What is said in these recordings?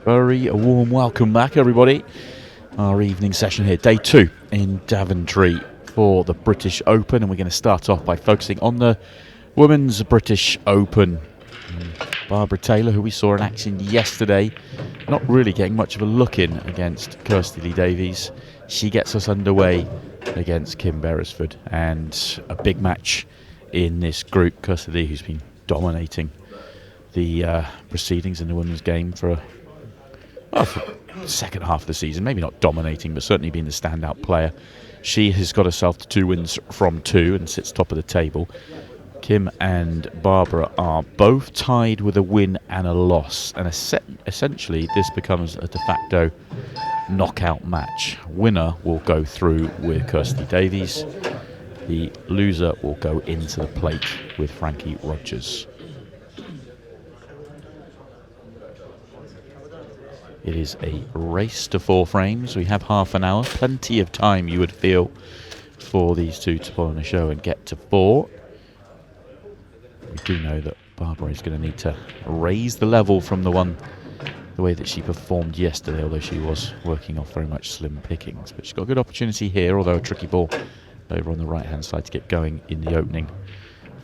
Very warm welcome back, everybody. Our evening session here, day 2 in Daventry for the British Open, and we're going to start off by focusing on the Women's British Open. Barbara Taylor, who we saw in action yesterday, not really getting much of a look in against Kirsty Lee-Davies. She gets us underway against Kim Beresford, and a big match in this group. Kirsty Lee, who's been dominating the proceedings in the women's game for the second half of the season, maybe not dominating, but certainly being the standout player. She has got herself to 2 wins from 2 and sits top of the table. Kim and Barbara are both tied with a win and a loss, and essentially this becomes a de facto knockout match. Winner will go through with Kirsty Davies. The loser will go into the plate with Frankie Rogers. It is a race to 4 frames. We have half an hour, plenty of time you would feel for these two to pull on a show and get to 4. We do know that Barbara is going to need to raise the level from the way that she performed yesterday, although she was working off very much slim pickings. But she's got a good opportunity here, although a tricky ball over on the right-hand side to get going in the opening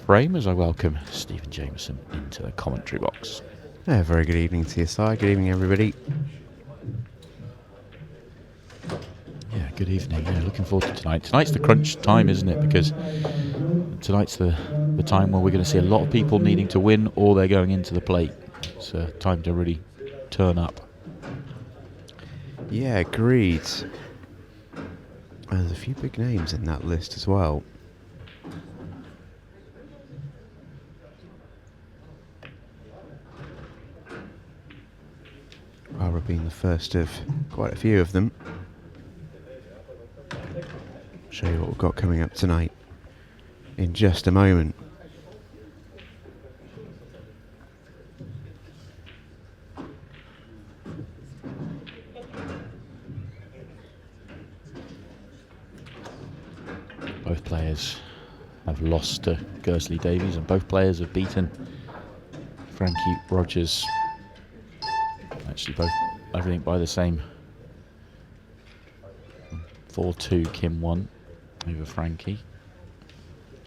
frame, as I welcome Stephen Jameson into the commentary box. Yeah, very good evening to you, Si. Good evening, everybody. Yeah, good evening. Yeah, looking forward to tonight. Tonight's the crunch time, isn't it? Because tonight's the time where we're going to see a lot of people needing to win, or they're going into the plate. It's time to really turn up. Yeah, agreed. There's a few big names in that list as well. Barbara being the first of quite a few of them. Show you what we've got coming up tonight in just a moment. Both players have lost to Kirsty Lee-Davies, and both players have beaten Frankie Rogers. Actually, both everything by the same. 4-2 Kim won over Frankie.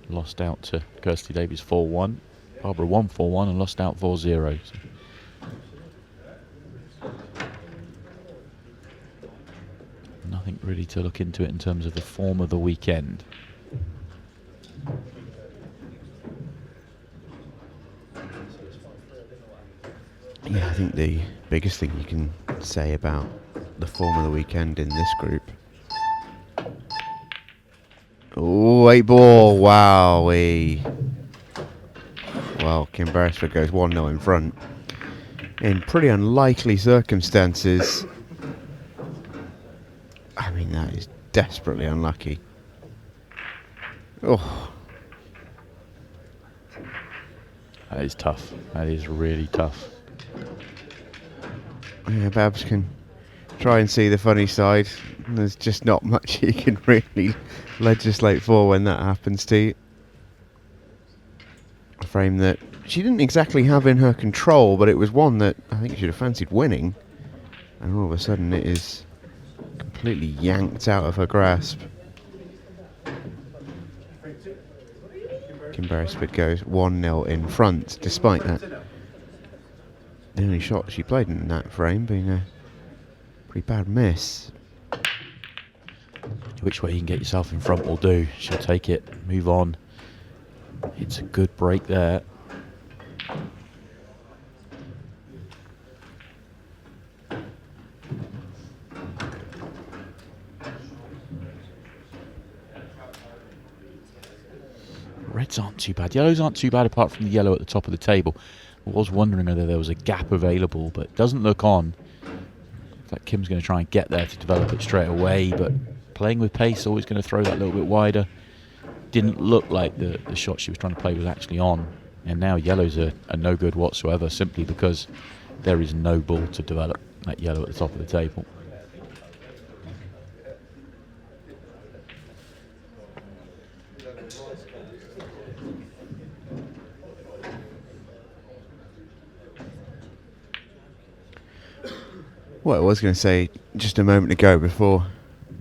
Lost out to Kirsty Davies 4-1. Barbara won 4-1 and lost out 4-0. So nothing really to look into it in terms of the form of the weekend. Yeah, I think the biggest thing you can say about the form of the weekend in this group. Oh, 8 ball, wowee. Well, Kim Beresford goes 1-0 in front. In pretty unlikely circumstances. I mean, that is desperately unlucky. Oh. That is tough. That is really tough. Yeah, Babs can try and see the funny side. There's just not much you can really legislate for when that happens to you. A frame that she didn't exactly have in her control, but it was one that I think she'd have fancied winning. And all of a sudden it is completely yanked out of her grasp. Kim Beresford goes 1-0 in front, despite that. The only shot she played in that frame being a pretty bad miss. Which way you can get yourself in front will do. She'll take it, move on. It's a good break there. Reds aren't too bad. Yellows aren't too bad apart from the yellow at the top of the table. I was wondering whether there was a gap available, but it doesn't look on. In fact, Kim's going to try and get there to develop it straight away, but playing with pace, always going to throw that little bit wider. Didn't look like the shot she was trying to play was actually on. And now yellows are no good whatsoever, simply because there is no ball to develop that yellow at the top of the table. What I was going to say just a moment ago before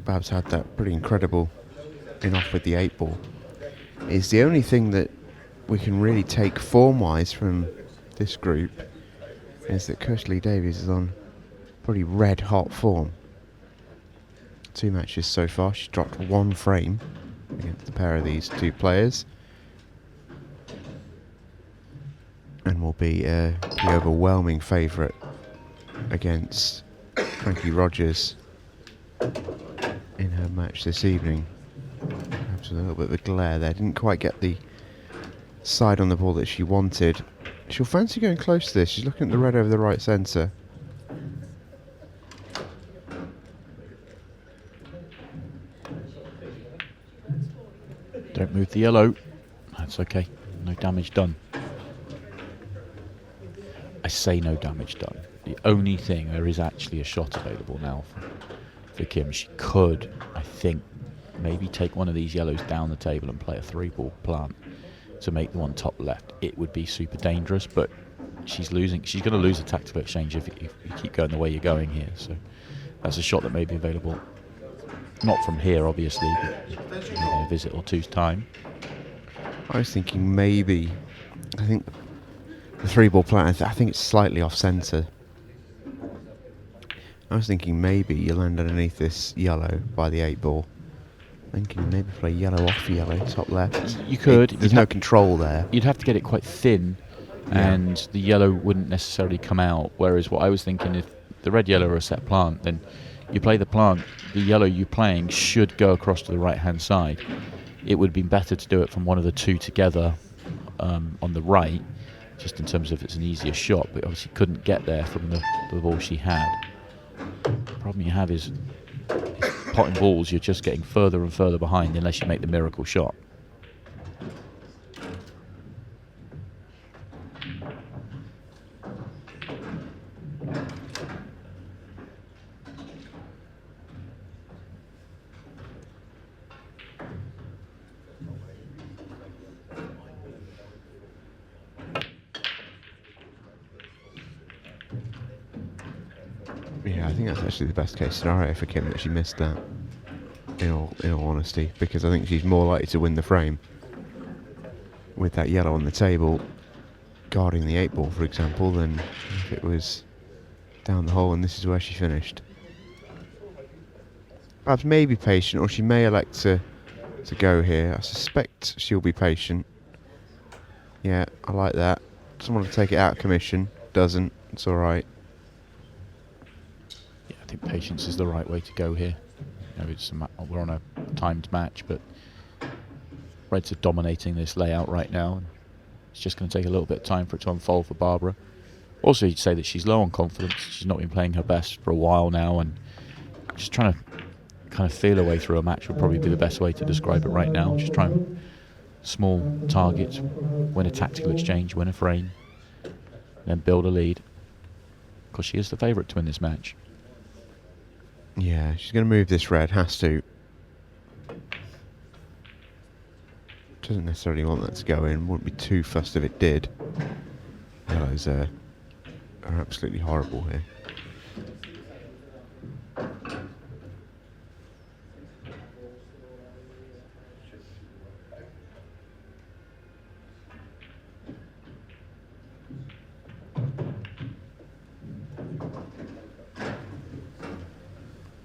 Babs had that pretty incredible in-off with the 8-ball is the only thing that we can really take form-wise from this group is that Kirsty Davies is on pretty red-hot form. 2 matches so far. She's dropped 1 frame against the pair of these 2 players. And will be the overwhelming favourite against Frankie Rogers in her match this evening. Perhaps with a little bit of a glare there. Didn't quite get the side on the ball that she wanted. She'll fancy going close to this. She's looking at the red over the right centre. Don't move the yellow. That's okay. No damage done. I say no damage done. The only thing, there is actually a shot available now for Kim. She could, I think, maybe take one of these yellows down the table and play a 3-ball plant to make the one top left. It would be super dangerous, but she's losing. She's going to lose a tactical exchange if you keep going the way you're going here. So that's a shot that may be available. Not from here, obviously, but maybe a visit or two's time. I was thinking maybe, I think the 3-ball plant, I think it's slightly off centre. I was thinking maybe you land underneath this yellow by the 8-ball. Thinking maybe play yellow off yellow, top left. You could. There's no control there. You'd have to get it quite thin, and the yellow wouldn't necessarily come out. Whereas what I was thinking, if the red yellow are a set plant, then you play the plant, the yellow you're playing should go across to the right-hand side. It would be better to do it from one of the 2 together on the right, just in terms of it's an easier shot, but obviously couldn't get there from the ball she had. The problem you have is potting balls, you're just getting further and further behind unless you make the miracle shot. Yeah, I think that's actually the best case scenario for Kim, that she missed that, in all honesty, because I think she's more likely to win the frame with that yellow on the table guarding the 8-ball, for example, than if it was down the hole and this is where she finished. Perhaps maybe patient, or she may elect to go here. I suspect she'll be patient. Yeah, I like that. Doesn't want to take it out of commission. Doesn't. It's alright. Yeah, I think patience is the right way to go here. You know, we're on a timed match, but Reds are dominating this layout right now, and it's just going to take a little bit of time for it to unfold for Barbara. Also, you'd say that she's low on confidence. She's not been playing her best for a while now, and just trying to kind of feel her way through a match would probably be the best way to describe it right now. Just trying small targets, win a tactical exchange, win a frame, then build a lead. Because she is the favourite to win this match. Yeah, she's going to move this red, has to. Doesn't necessarily want that to go in, wouldn't be too fussed if it did. Yellows are absolutely horrible here.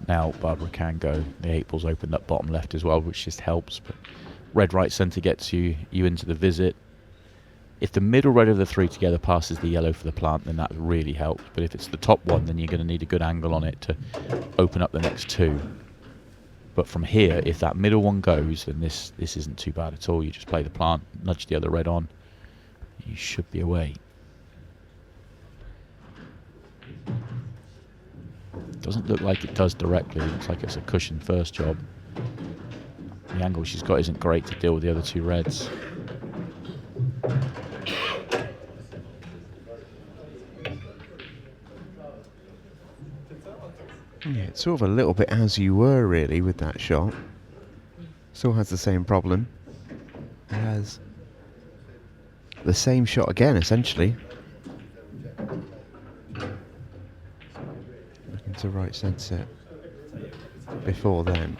Now Barbara can go. The 8-ball's opened up bottom left as well, which just helps. But red right centre gets you into the visit. If the middle red of the 3 together passes the yellow for the plant, then that really helps. But if it's the top one, then you're going to need a good angle on it to open up the next 2. But from here, if that middle one goes, then this isn't too bad at all. You just play the plant, nudge the other red on. You should be away. Doesn't look like it does directly. It looks like it's a cushion first job. The angle she's got isn't great to deal with the other 2 reds. Yeah, it's sort of a little bit as you were, really, with that shot. Still has the same problem. It has the same shot again, essentially. Looking into right centre before then.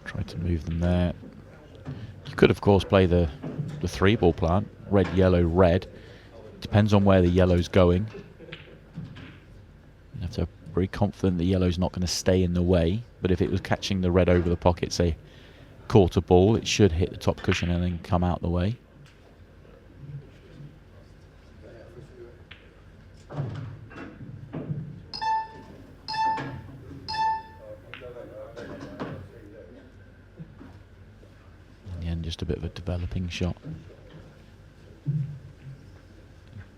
Tried to move them there. You could, of course, play the 3-ball plan. Red, yellow, red. Depends on where the yellow's going. You have to be very confident the yellow's not going to stay in the way. But if it was catching the red over the pocket, say, quarter ball, it should hit the top cushion and then come out the way. In the end, just a bit of a developing shot.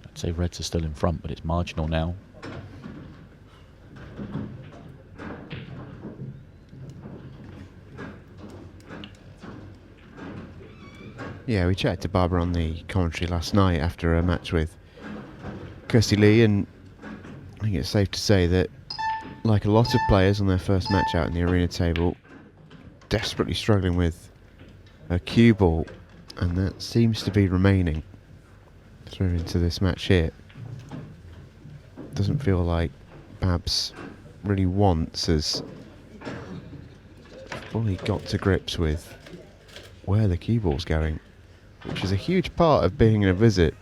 I'd say reds are still in front, but it's marginal now. Yeah, we chatted to Barbara on the commentary last night after a match with Kirsty Lee, and I think it's safe to say that, like a lot of players on their first match out in the arena table, desperately struggling with a cue ball, and that seems to be remaining through into this match here. Doesn't feel like Babs really has fully got to grips with where the cue ball's going, which is a huge part of being in a visit.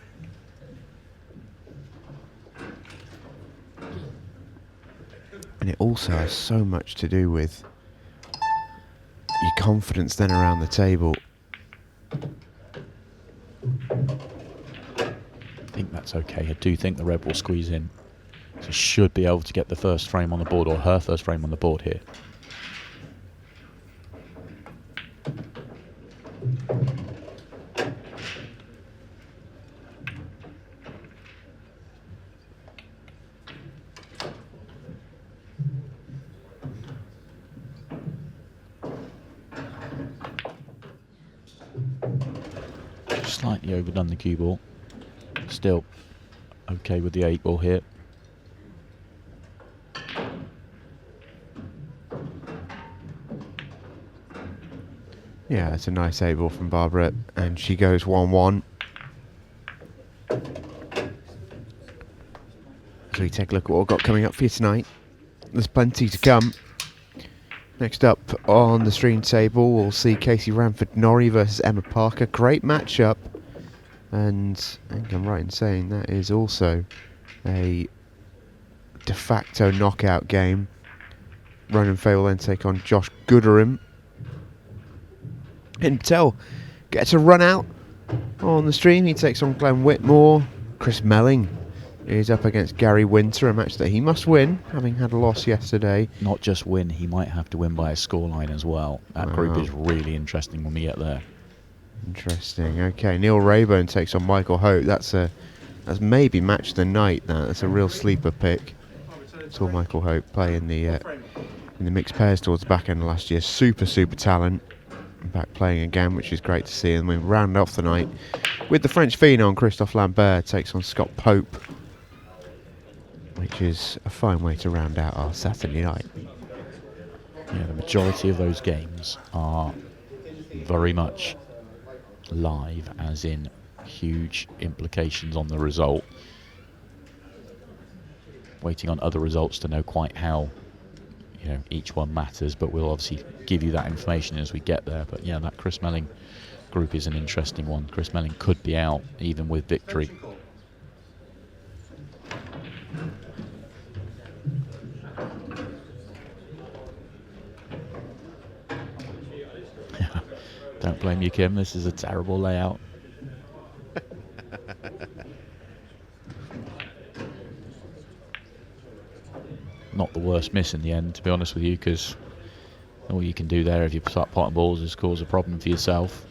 And it also has so much to do with your confidence then around the table. I think that's okay. I do think the red will squeeze in. So should be able to get the first frame on the board, or her first frame on the board here. Slightly overdone the cue ball. Still okay with the 8-ball here. Yeah, it's a nice 8-ball from Barbara, and she goes 1-1. So we take a look at what we've got coming up for you tonight. There's plenty to come. Next up on the stream table, we'll see Casey Ramford-Norrie versus Emma Parker. Great matchup. And I think I'm right in saying that is also a de facto knockout game. Ronan Fay will then take on Josh Gooderim. Hin Patel gets a run out on the stream. He takes on Glenn Whitmore. Chris Melling is up against Gary Winter, a match that he must win, having had a loss yesterday. Not just win, he might have to win by a scoreline as well. That group is really interesting when we get there. Interesting. Okay, Neil Rayburn takes on Michael Hope. That's maybe match of the night. Now that's a real sleeper pick. Saw Michael Hope play in the mixed pairs towards the back end of last year. Super talent. Back playing again, which is great to see. And we round off the night with the French phenom Christophe Lambert takes on Scott Pope, which is a fine way to round out our Saturday night. Yeah, the majority of those games are very much live, as in huge implications on the result. Waiting on other results to know quite how each one matters, but we'll obviously give you that information as we get there. But yeah, that Chris Melling group is an interesting one. Chris Melling could be out even with victory. Don't blame you, Kim. This is a terrible layout. Not the worst miss in the end, to be honest with you, because all you can do there if you start potting balls is cause a problem for yourself.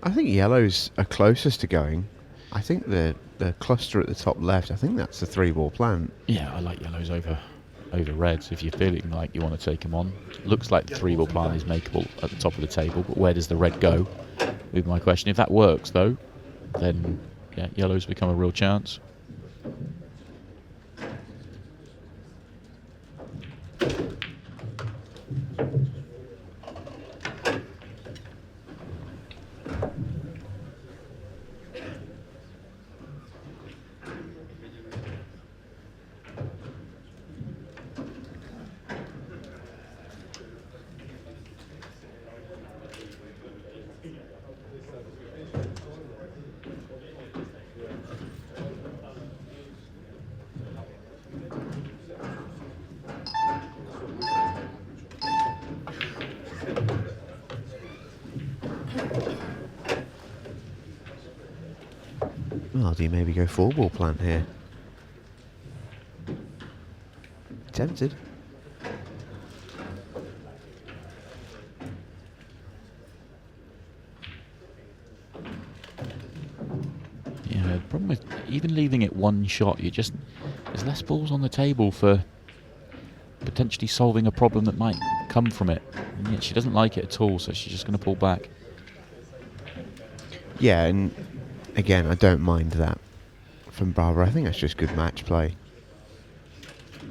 I think yellows are closest to going. I think the cluster at the top left, I think that's the 3-ball plan. Yeah, I like yellows over reds if you're feeling like you want to take them on. Looks like the 3-ball plan is makeable at the top of the table, but where does the red go? Would be my question. If that works, though, then yeah, yellows become a real chance. Well, do you maybe go 4-ball plant here? Tempted. Yeah, the problem with even leaving it one shot, there's less balls on the table for potentially solving a problem that might come from it. And yet she doesn't like it at all, so she's just going to pull back. Yeah, and again, I don't mind that from Barbara. I think that's just good match play.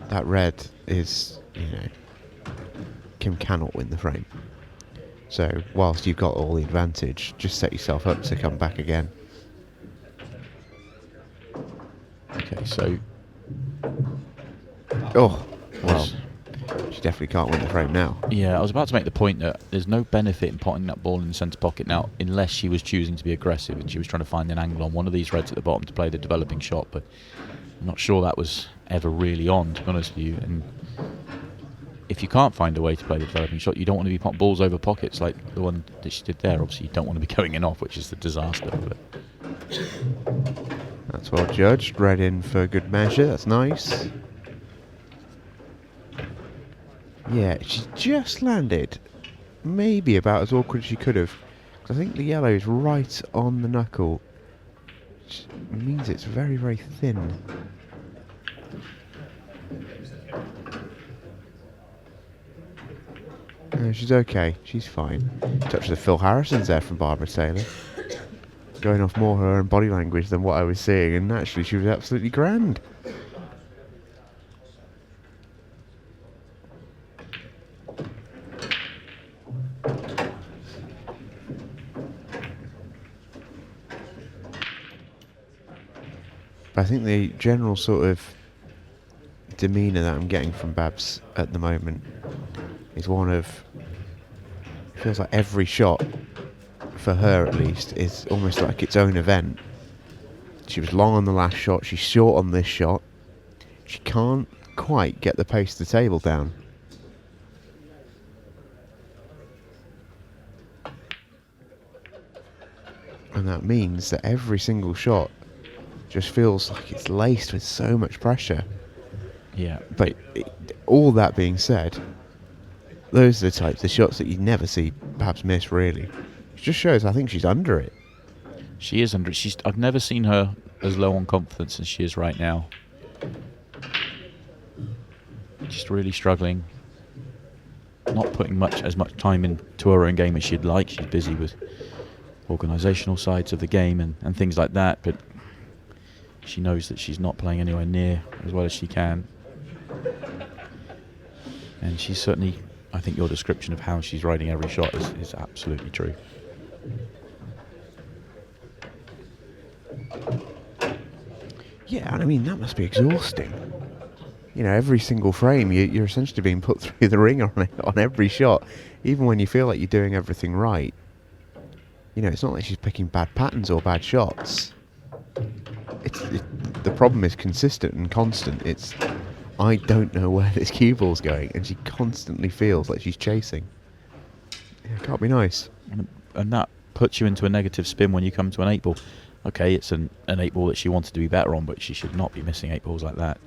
That red is, Kim cannot win the frame. So whilst you've got all the advantage, just set yourself up to come back again. Okay, so... Oh, well, she definitely can't win the frame now. Yeah, I was about to make the point that there's no benefit in potting that ball in the centre pocket now unless she was choosing to be aggressive and she was trying to find an angle on one of these reds at the bottom to play the developing shot, but I'm not sure that was ever really on, to be honest with you. And if you can't find a way to play the developing shot, you don't want to be potting balls over pockets like the one that she did there. Obviously, you don't want to be going in off, which is the disaster. But that's well judged. Red in for good measure. That's nice. Yeah, she just landed maybe about as awkward as she could have. Because I think the yellow is right on the knuckle, which means it's very, very thin. No, she's okay. She's fine. Touch of the Phil Harrison's there from Barbara Taylor. Going off more her own body language than what I was seeing, and actually she was absolutely grand. I think the general sort of demeanour that I'm getting from Babs at the moment is one of... It feels like every shot, for her at least, is almost like its own event. She was long on the last shot, she's short on this shot. She can't quite get the pace of the table down. And that means that every single shot just feels like it's laced with so much pressure. yeah, But all that being said, those are the types of shots that you never see perhaps miss, really. It just shows I think she's under it. she is under. I've never seen her as low on confidence as she is right now. Just really struggling. Not putting as much time into her own game as she'd like. She's busy with organisational sides of the game and things like that, but she knows that she's not playing anywhere near as well as she can. And she's certainly, I think your description of how she's riding every shot is absolutely true. Yeah, and I mean, that must be exhausting. Every single frame, you're essentially being put through the ringer on every shot, even when you feel like you're doing everything right. It's not like she's picking bad patterns or bad shots. The problem is consistent and constant. I don't know where this cue ball's going, and she constantly feels like she's chasing. Yeah, it can't be nice. And that puts you into a negative spin when you come to an 8-ball. Okay, it's an 8-ball that she wanted to be better on, but she should not be missing 8 balls like that.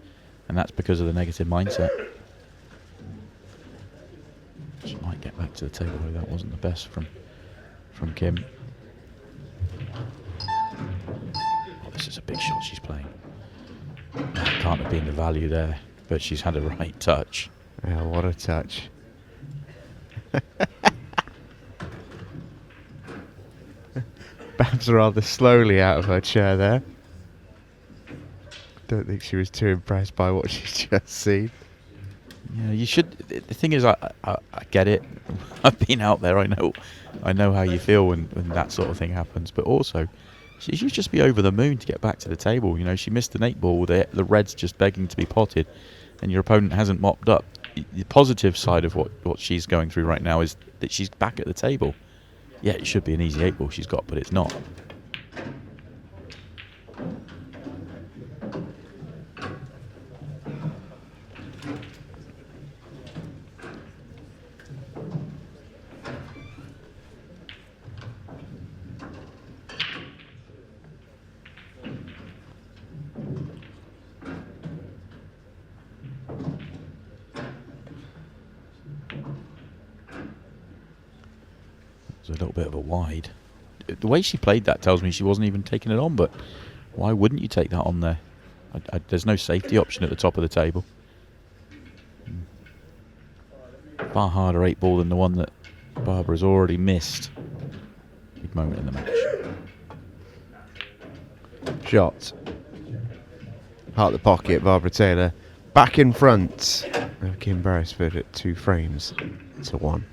And that's because of the negative mindset. She might get back to the table, though that wasn't the best from Kim. Oh, this is a big shot she's playing. That can't have been the value there, but she's had a right touch. Yeah, what a touch. Babs rather slowly out of her chair there. Don't think she was too impressed by what she's just seen. Yeah, you should. The thing is, I get it. I've been out there. I know how you feel when that sort of thing happens. But also, she should just be over the moon to get back to the table. She missed an 8-ball. The red's just begging to be potted, and your opponent hasn't mopped up. The positive side of what she's going through right now is that she's back at the table. Yeah, it should be an easy 8-ball she's got, but it's not. a little bit of a wide. The way she played that tells me she wasn't even taking it on, but why wouldn't you take that on there? There's no safety option at the top of the table. Far harder 8 ball than the one that Barbara's already missed. Big moment in the match. Shot. Heart the pocket, Barbara Taylor. Back in front of Kim Beresford at 2 frames to 1.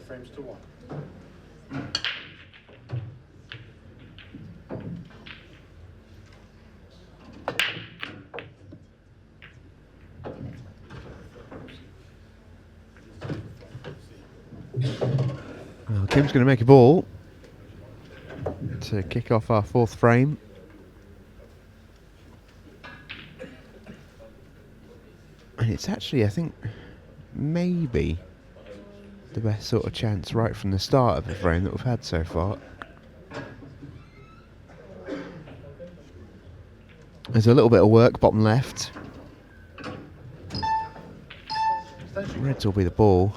Frames to 1. Well, Kim's going to make a ball to kick off our 4th frame. And it's actually, I think, maybe the best sort of chance right from the start of the frame that we've had so far. There's a little bit of work, bottom left. Reds will be the ball.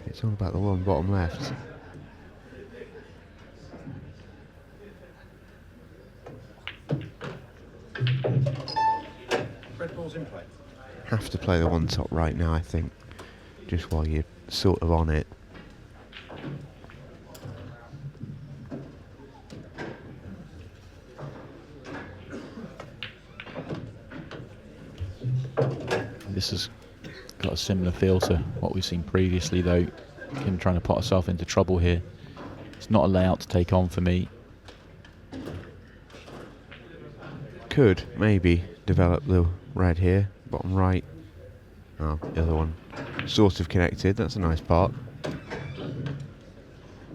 It's all about the one bottom left. Red ball's in play. Have to play the one top right now, I think, just while you're sort of on it. This has got a similar feel to what we've seen previously, though. Kim trying to put herself into trouble here. It's not a layout to take on for me. Could maybe develop the red here, bottom right. Oh, the other one sort of connected. That's a nice part.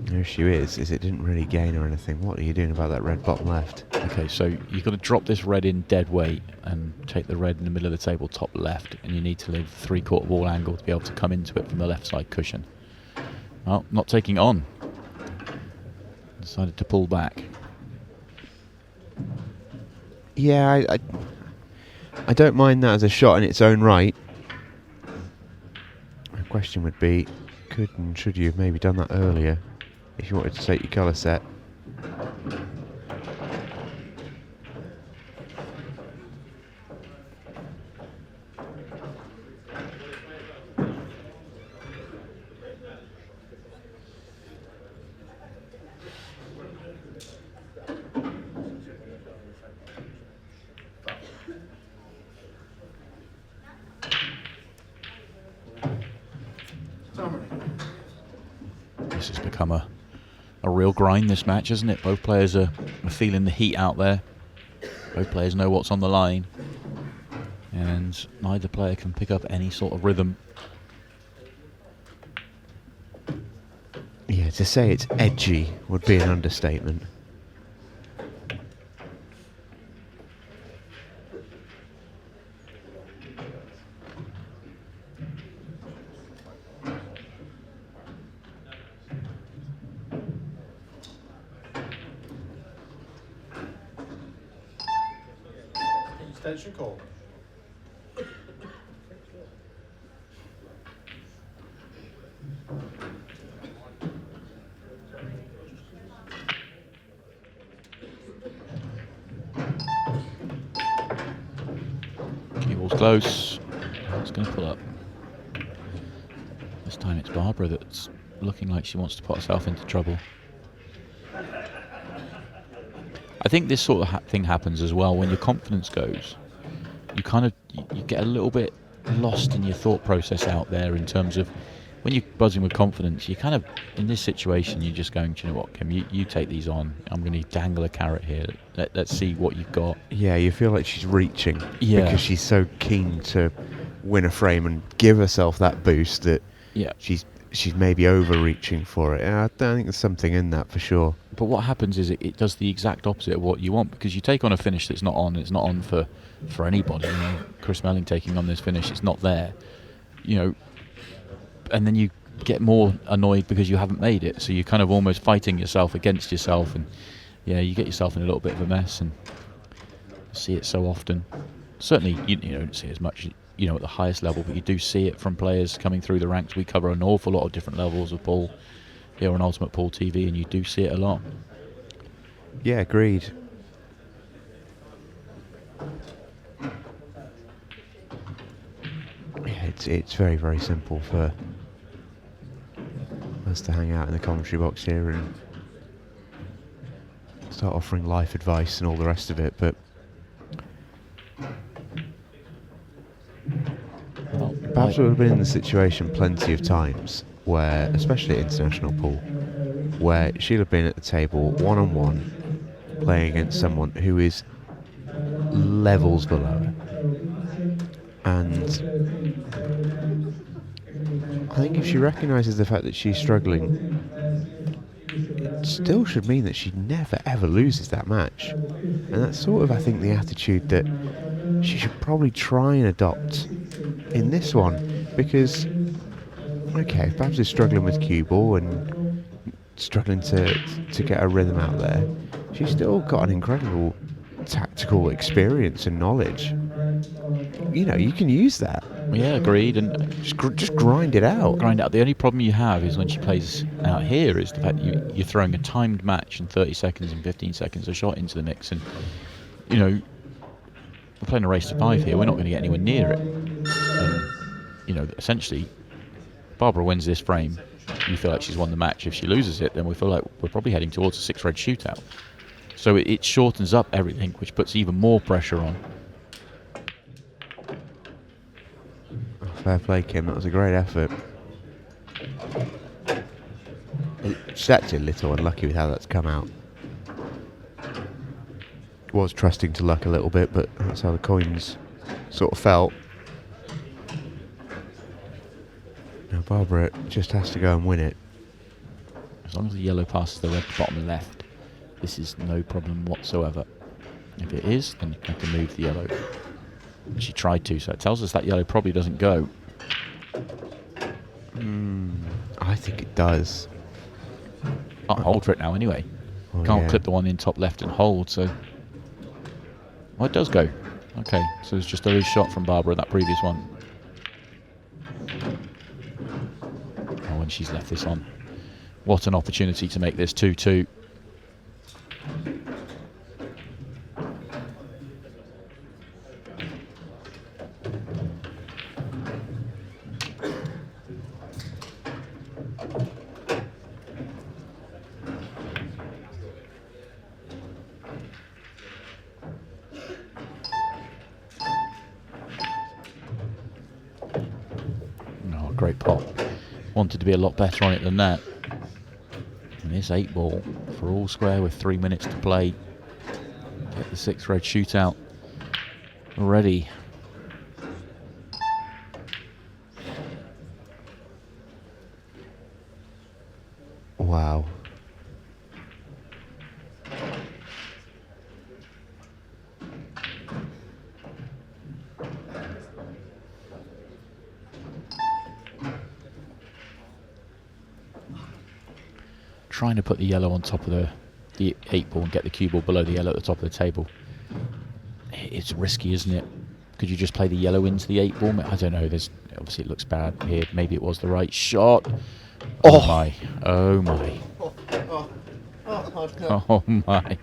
The issue is it didn't really gain or anything. What are you doing about that red bottom left? Okay, so you've got to drop this red in dead weight and take the red in the middle of the table top left, and you need to leave 3/4 ball angle to be able to come into it from the left side cushion. Well, not taking it on. Decided to pull back. Yeah, I don't mind that as a shot in its own right. The question would be, could and should you have maybe done that earlier if you wanted to take your colour set? This has become a real grind, this match, hasn't it? Both players are feeling the heat out there. Both players know what's on the line. And neither player can pick up any sort of rhythm. Yeah, to say it's edgy would be an understatement. Extension call. Cue ball's close. It's going to pull up. This time it's Barbara that's looking like she wants to put herself into trouble. I think this sort of thing happens as well when your confidence goes. You kind of you get a little bit lost in your thought process out there in terms of when you're buzzing with confidence, you kind of, in this situation, you're just going, do you know what, Kim, you take these on. I'm going to dangle a carrot here. Let's see what you've got. Yeah, you feel like she's reaching Yeah. because she's so keen to win a frame and give herself that boost that she's maybe overreaching for it. And I think there's something in that for sure. But what happens is it does the exact opposite of what you want, because you take on a finish that's not on. It's not on for anybody. You know, Chris Melling taking on this finish, it's not there. You know, and then you get more annoyed because you haven't made it. So you're kind of almost fighting yourself against yourself, and you get yourself in a little bit of a mess. And you see it so often. Certainly, you don't see it as much, at the highest level, but you do see it from players coming through the ranks. We cover an awful lot of different levels of pool here on Ultimate Pool TV, and you do see it a lot. Yeah, agreed. Yeah, it's very, very simple for us to hang out in the commentary box here and start offering life advice and all the rest of it, but perhaps we've been in the situation plenty of times where, especially at international pool, where she'll have been at the table one-on-one playing against someone who is levels below her. And I think if she recognises the fact that she's struggling, it still should mean that she never ever loses that match. And that's sort of, I think, the attitude that she should probably try and adopt in this one, because okay, perhaps she's struggling with cue ball and struggling to get her rhythm out there, she's still got an incredible tactical experience and knowledge. You can use that. Yeah, agreed. And just grind it out. The only problem you have is when she plays out here is the fact that you're throwing a timed match in 30 seconds and 15 seconds a shot into the mix, and we're playing a race to 5 here. We're not going to get anywhere near it. Essentially, Barbara wins this frame, you feel like she's won the match. If she loses it, then we feel like we're probably heading towards a 6-red shootout. So it shortens up everything, which puts even more pressure on. Fair play, Kim. That was a great effort. She's actually a little unlucky with how that's come out. Was trusting to luck a little bit, but that's how the coins sort of felt. Now Barbara just has to go and win it. As long as the yellow passes the red bottom left, this is no problem whatsoever. If it is, then you have to move the yellow. She tried to, so it tells us that yellow probably doesn't go. I think it does. Can't hold for it now anyway. Oh, Can't yeah. clip the one in top left and hold, so... Well, it does go. Okay, so it's just a loose shot from Barbara, that previous one. Oh, and she's left this on. What an opportunity to make this 2-2. Great pot. Wanted to be a lot better on it than that. And this 8-ball for all square with 3 minutes to play. Get the 6-red shootout ready. Wow. Trying to put the yellow on top of the 8-ball and get the cue ball below the yellow at the top of the table. It's risky, isn't it? Could you just play the yellow into the 8-ball? I don't know. Obviously it looks bad here. Maybe it was the right shot. Oh my. Oh my. Oh my.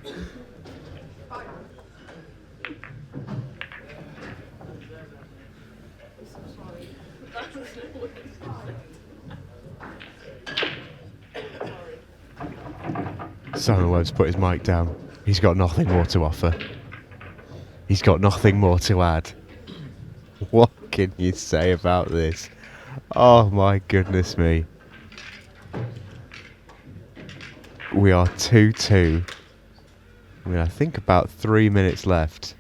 Simon Webb's put his mic down. He's got nothing more to offer. He's got nothing more to add. What can you say about this? Oh my goodness me. We are 2-2. With I think about 3 minutes left.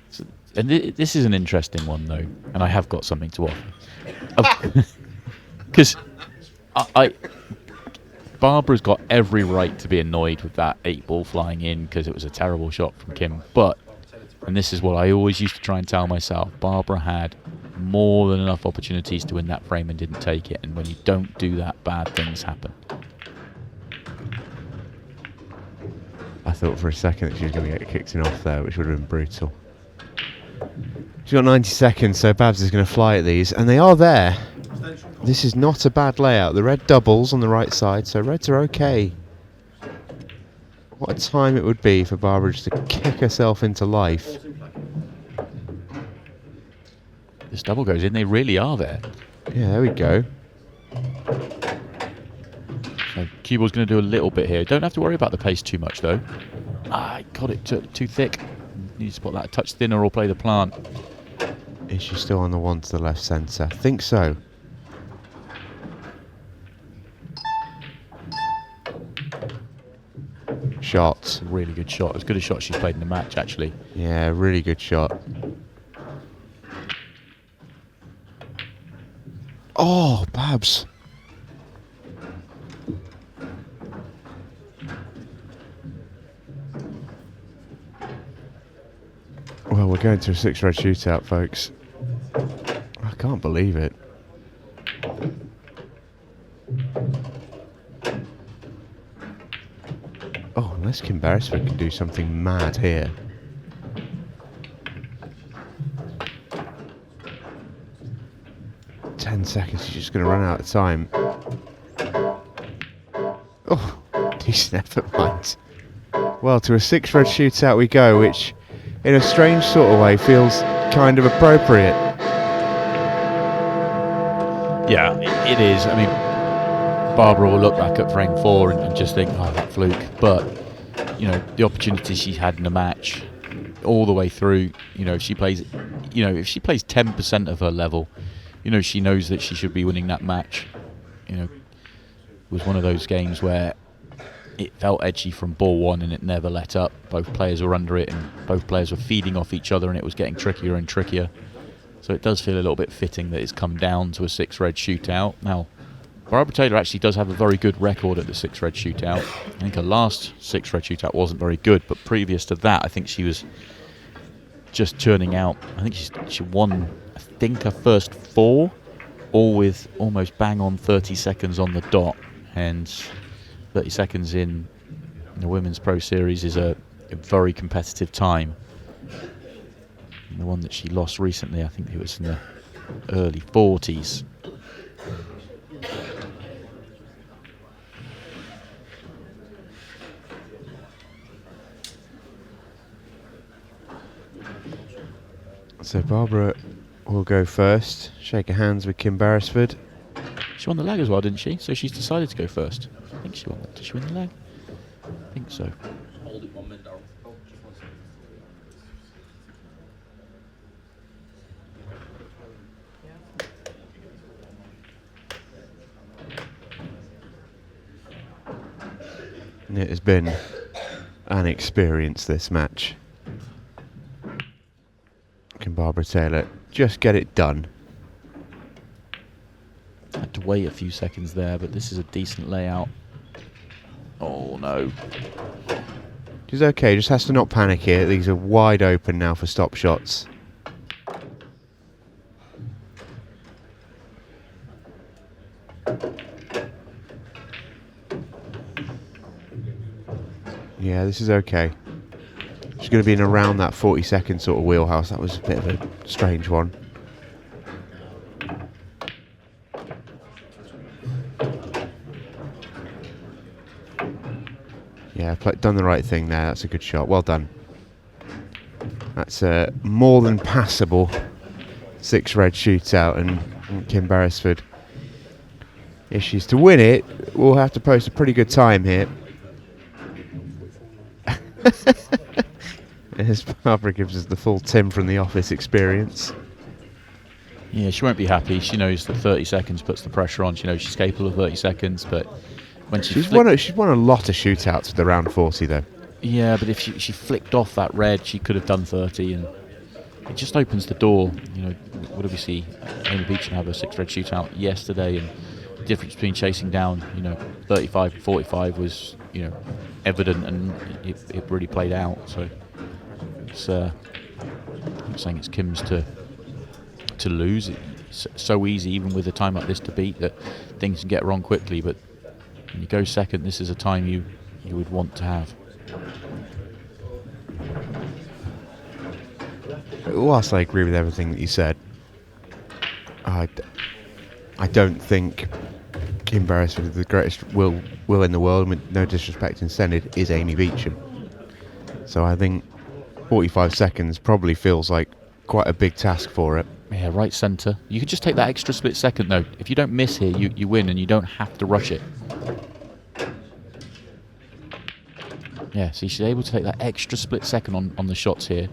So, and this is an interesting one though, and I have got something to offer. Because I Barbara's got every right to be annoyed with that 8-ball flying in because it was a terrible shot from Kim. But, and this is what I always used to try and tell myself, Barbara had more than enough opportunities to win that frame and didn't take it. And when you don't do that, bad things happen. I thought for a second that she was going to get kicked in off there, which would have been brutal. She's got 90 seconds, so Babs is going to fly at these, and they are there. This is not a bad layout. The red doubles on the right side, so reds are okay. What a time it would be for Barbara just to kick herself into life. This double goes in, they really are there. Yeah, there we go. So cue ball's going to do a little bit here. Don't have to worry about the pace too much though. I got it too thick. Need to put that a touch thinner or play the plant. Is she still on the one to the left centre? I think so. Shot. Really good shot. As good a shot she's played in the match, actually. Yeah, really good shot. Oh, Babs. Well, we're going to a 6-red shootout, folks. I can't believe it. Oh, unless Kim Beresford can do something mad here. Ten seconds, she's just going to run out of time. Oh, decent effort, mate. Well, to a 6-red shootout we go, which, in a strange sort of way, feels kind of appropriate. Yeah, it is. I mean, Barbara will look back at frame 4 and just think, oh, that fluke. But, you know, the opportunities she's had in the match all the way through, you know, if she plays 10% of her level, you know, she knows that she should be winning that match. You know, it was one of those games where it felt edgy from ball 1 and it never let up. Both players were under it and both players were feeding off each other and it was getting trickier and trickier. So it does feel a little bit fitting that it's come down to a 6-red shootout. Now, Barbara Taylor actually does have a very good record at the 6-red shootout. I think her last 6-red shootout wasn't very good, but previous to that, I think she was just churning out. I think she won, I think, her first 4, all with almost bang on 30 seconds on the dot. And 30 seconds in the Women's Pro Series is a very competitive time. And the one that she lost recently, I think it was in the early 40s. So Barbara will go first, shake her hands with Kim Beresford. She won the leg as well, didn't she? So she's decided to go first. I think she won. Did she win the leg? I think so. Hold it 1 minute. It has been an experience, this match. Can Barbara Taylor just get it done? Had to wait a few seconds there, but this is a decent layout. Oh no. She's okay, just has to not panic here. These are wide open now for stop shots. Yeah, this is okay. She's going to be in around that 40-second sort of wheelhouse. That was a bit of a strange one. Yeah, done the right thing there. That's a good shot. Well done. That's a more than passable 6-red shootout, and Kim Beresford, if she's to win it, will have to post a pretty good time here. As Barbara gives us the full Tim from the Office experience. Yeah, she won't be happy. She knows that 30 seconds puts the pressure on. She knows she's capable of 30 seconds, but when She's won a lot of shootouts with the round 40 though. Yeah, but if she flicked off that red, she could have done 30, and it just opens the door. What do we see? Amy Beecham have a 6 red shootout yesterday, and the difference between chasing down, 35 and 45 was, evident, and it really played out. So it's, I'm not saying it's Kim's to lose. It's so easy, even with a time like this, to beat, that things can get wrong quickly. But when you go second, this is a time you would want to have. Whilst I agree with everything that you said, I don't think Kim Beresford, with the greatest will in the world, with no disrespect intended, is Amy Beecham. So I think 45 seconds probably feels like quite a big task for it. Yeah, right centre. You could just take that extra split second though. If you don't miss here, you win, and you don't have to rush it. Yeah, see, she's able to take that extra split second on the shots here.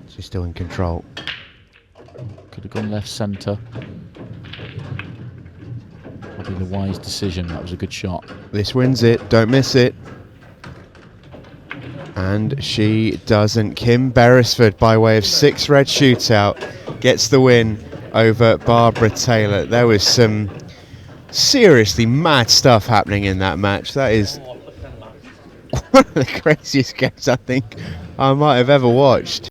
She's still in control. Could have gone left centre. Probably the wise decision. That was a good shot. This wins it. Don't miss it. And she doesn't. Kim Beresford, by way of 6 red shootout, gets the win over Barbara Taylor. There was some seriously mad stuff happening in that match. That is one of the craziest games I think I might have ever watched.